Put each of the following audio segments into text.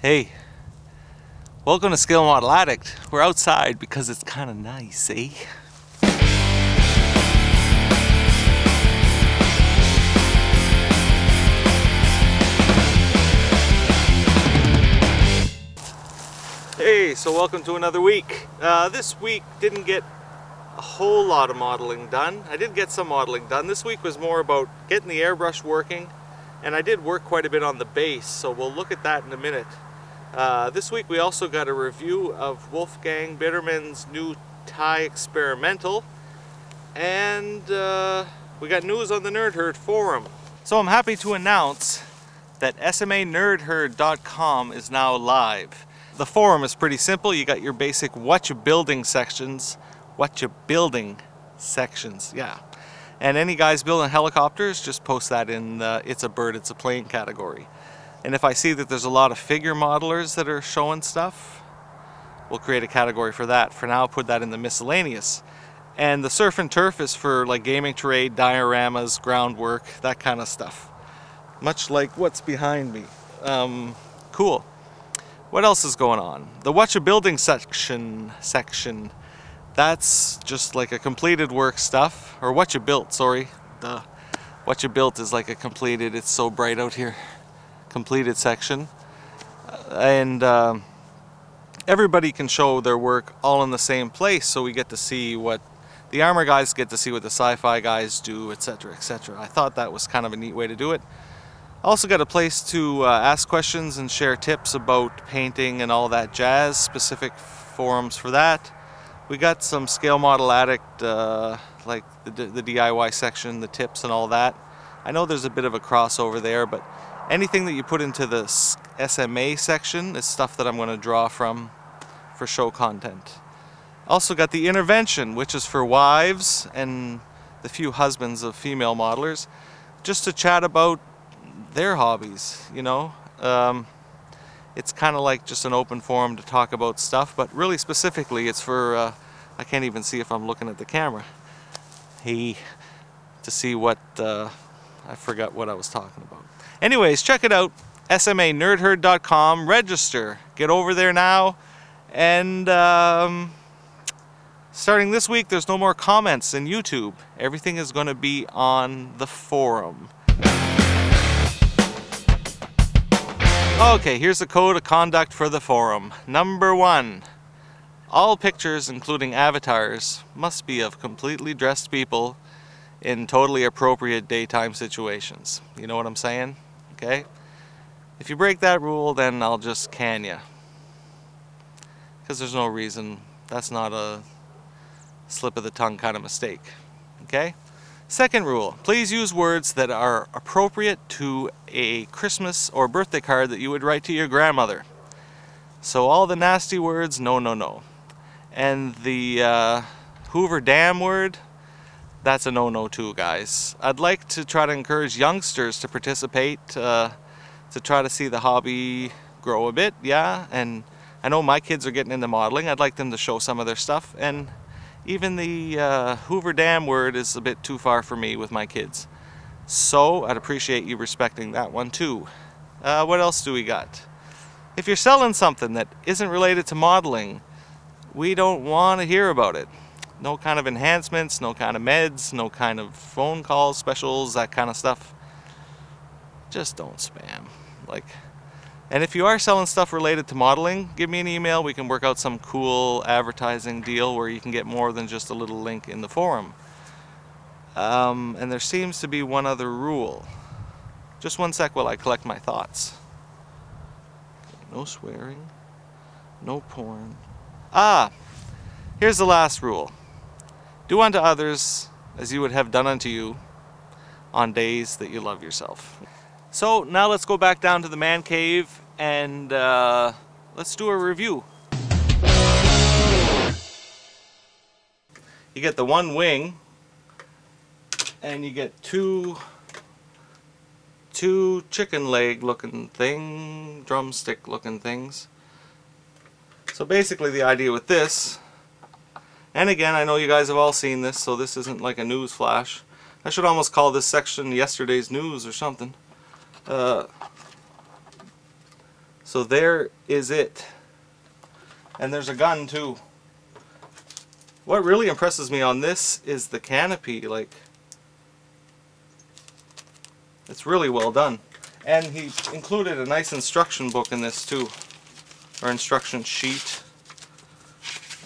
Hey, welcome to Scale Model Addict. We're outside because it's kind of nice, eh? Hey, so welcome to another week. This week didn't get a whole lot of modeling done. I did get some modeling done. This week was more about getting the airbrush working, and I did work quite a bit on the base, so we'll look at that in a minute. This week we also got a review of Wolfgang Bitterman's new Thai experimental, and we got news on the Nerd Herd forum. So I'm happy to announce that smaNerdHerdDOTcom is now live. The forum is pretty simple. You got your basic what you building sections, yeah. And any guys building helicopters, just post that in the it's a bird, it's a plane category. And if I see that there's a lot of figure modelers that are showing stuff, we'll create a category for that. For now, put that in the miscellaneous. And the surf and turf is for like gaming terrain, dioramas, groundwork, that kind of stuff. Much like what's behind me. Cool. What else is going on? The what you building section, that's just like a completed work stuff, or what you built, sorry. What you built is like a completed, it's so bright out here, completed section. And everybody can show their work all in the same place, so we get to see what the armor guys get to see what the sci-fi guys do, etc., etc. I thought that was kind of a neat way to do it. Also got a place to ask questions and share tips about painting and all that jazz, specific forums for that. We got some Scale Model Addict, like the DIY section, the tips and all that. I know there's a bit of a crossover there, but anything that you put into the SMA section is stuff that I'm going to draw from for show content. Also got the intervention, which is for wives and the few husbands of female modelers, just to chat about their hobbies, you know. It's kind of like just an open forum to talk about stuff, but really specifically it's for, I can't even see if I'm looking at the camera. Hey, to see what, I forgot what I was talking about. Anyways, check it out, smaNerdHerd.com, register, get over there now, and starting this week there's no more comments in YouTube. Everything is going to be on the forum. Okay, here's the code of conduct for the forum. Number 1, all pictures, including avatars, must be of completely dressed people in totally appropriate daytime situations. You know what I'm saying? Okay? If you break that rule, then I'll just can ya. Because there's no reason. That's not a slip of the tongue kind of mistake. Okay? Second rule, please use words that are appropriate to a Christmas or birthday card that you would write to your grandmother. So all the nasty words, no, no, no. And the Hoover Dam word, that's a no-no too, guys. I'd like to try to encourage youngsters to participate, to try to see the hobby grow a bit, yeah. And I know my kids are getting into modeling. I'd like them to show some of their stuff. And even the Hoover Dam word is a bit too far for me with my kids. So I'd appreciate you respecting that one too. What else do we got? If you're selling something that isn't related to modeling, we don't want to hear about it. No kind of enhancements, no kind of meds, no kind of phone calls, specials, that kind of stuff. Just don't spam. And if you are selling stuff related to modeling, give me an email. We can work out some cool advertising deal where you can get more than just a little link in the forum. And there seems to be one other rule. Just one sec while I collect my thoughts. No swearing, no porn. Here's the last rule. Do unto others as you would have done unto you on days that you love yourself. So now let's go back down to the man cave and let's do a review. You get the one wing and you get two chicken leg looking drumstick looking things. So basically the idea with this, and again I know you guys have all seen this, so this isn't like a news flash. I should almost call this section yesterday's news or something. So there is it. And there's a gun too. What really impresses me on this is the canopy. Like, it's really well done. And he included a nice instruction book in this too, or instruction sheet.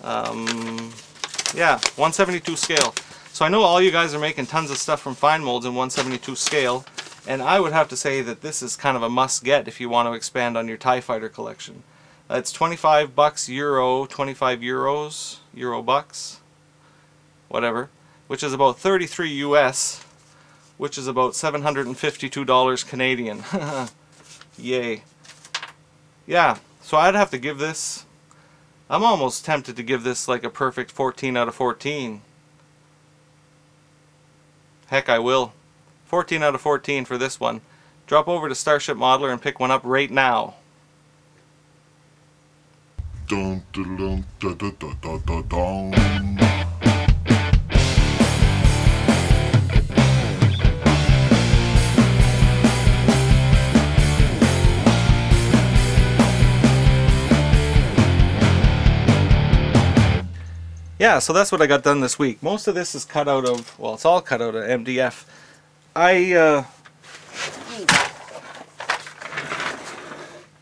Yeah, 1/72 scale. So I know all you guys are making tons of stuff from fine molds in 1/72 scale, and I would have to say that this is kind of a must-get if you want to expand on your TIE Fighter collection. It's 25 bucks euro, 25 euros, euro bucks, whatever, which is about 33 US, which is about $752 Canadian. Yay. Yeah, so I'd have to give this, I'm almost tempted to give this like a perfect 14 out of 14. Heck, I will. 14 out of 14 for this one. Drop over to Starship Modeler and pick one up right now. Dun, dun, dun, dun, dun, dun, dun, dun. Yeah, so that's what I got done this week. Most of this is cut out of, well, it's all cut out of MDF.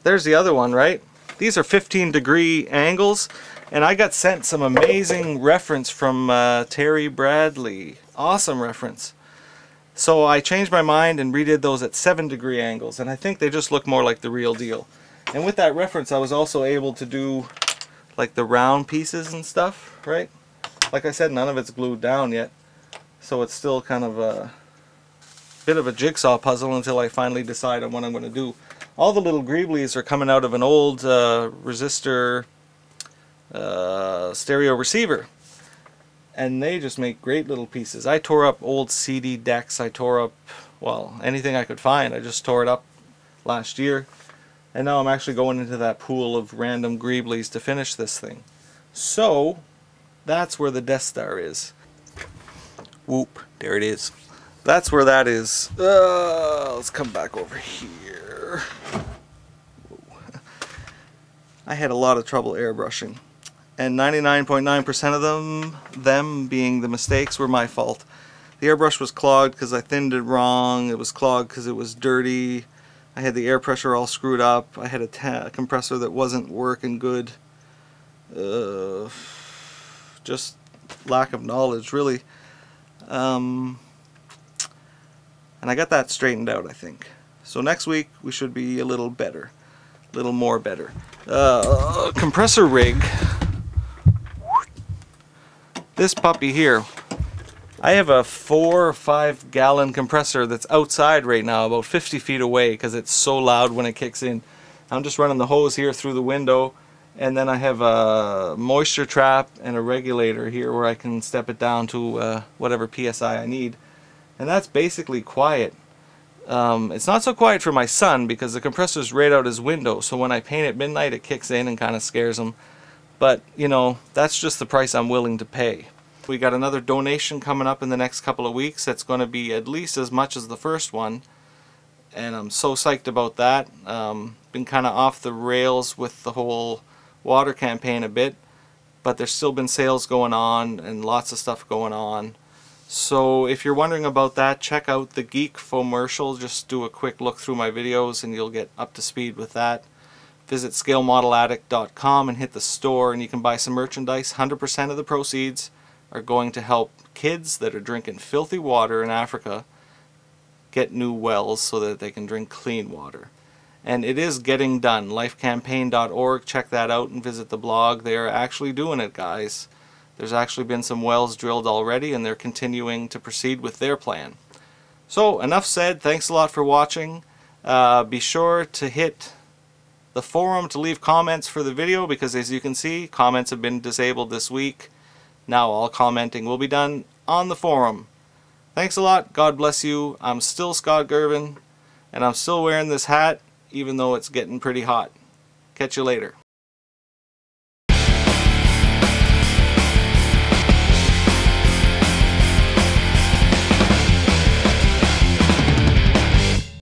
There's the other one, right? These are 15-degree angles, and I got sent some amazing reference from Terry Bradley. Awesome reference. So I changed my mind and redid those at 7-degree angles, and I think they just look more like the real deal. And with that reference, I was also able to do like the round pieces and stuff, right? Like I said, none of it's glued down yet, so it's still kind of a bit of a jigsaw puzzle until I finally decide on what I'm going to do. All the little greeblies are coming out of an old resistor stereo receiver, and they just make great little pieces. I tore up old CD decks, I tore up, well, anything I could find. I just tore it up last year. And now I'm actually going into that pool of random greeblies to finish this thing. So, that's where the Death Star is. Whoop, there it is. That's where that is. Let's come back over here. Whoa. I had a lot of trouble airbrushing. And 99.9% of them being the mistakes, were my fault. The airbrush was clogged because I thinned it wrong. It was clogged because it was dirty. I had the air pressure all screwed up. I had a compressor that wasn't working good. Just lack of knowledge, really. And I got that straightened out, I think. So next week we should be a little better. A little more better. Compressor rig. This puppy here. I have a 4 or 5 gallon compressor that's outside right now, about 50 feet away, because it's so loud when it kicks in. I'm just running the hose here through the window, and then I have a moisture trap and a regulator here where I can step it down to whatever PSI I need. And that's basically quiet. It's not so quiet for my son because the compressor's right out his window, so when I paint at midnight it kicks in and kind of scares him. But, you know, that's just the price I'm willing to pay. We got another donation coming up in the next couple of weeks that's going to be at least as much as the first one, and I'm so psyched about that. Been kind of off the rails with the whole water campaign a bit, but there's still been sales going on and lots of stuff going on. So if you're wondering about that, check out the Geek Fomercial. Just do a quick look through my videos and you'll get up to speed with that. Visit smaNerdHerdDOTcom and hit the store and you can buy some merchandise. 100% of the proceeds are going to help kids that are drinking filthy water in Africa get new wells so that they can drink clean water. And it is getting done. Lifecampaign.org, check that out and visit the blog. They are actually doing it, guys. There's actually been some wells drilled already and they're continuing to proceed with their plan. So enough said. Thanks a lot for watching. Be sure to hit the forum to leave comments for the video, because as you can see, comments have been disabled this week. Now all commenting will be done on the forum. Thanks a lot. God bless you. I'm still Scott Gervin, and I'm still wearing this hat even though it's getting pretty hot. Catch you later.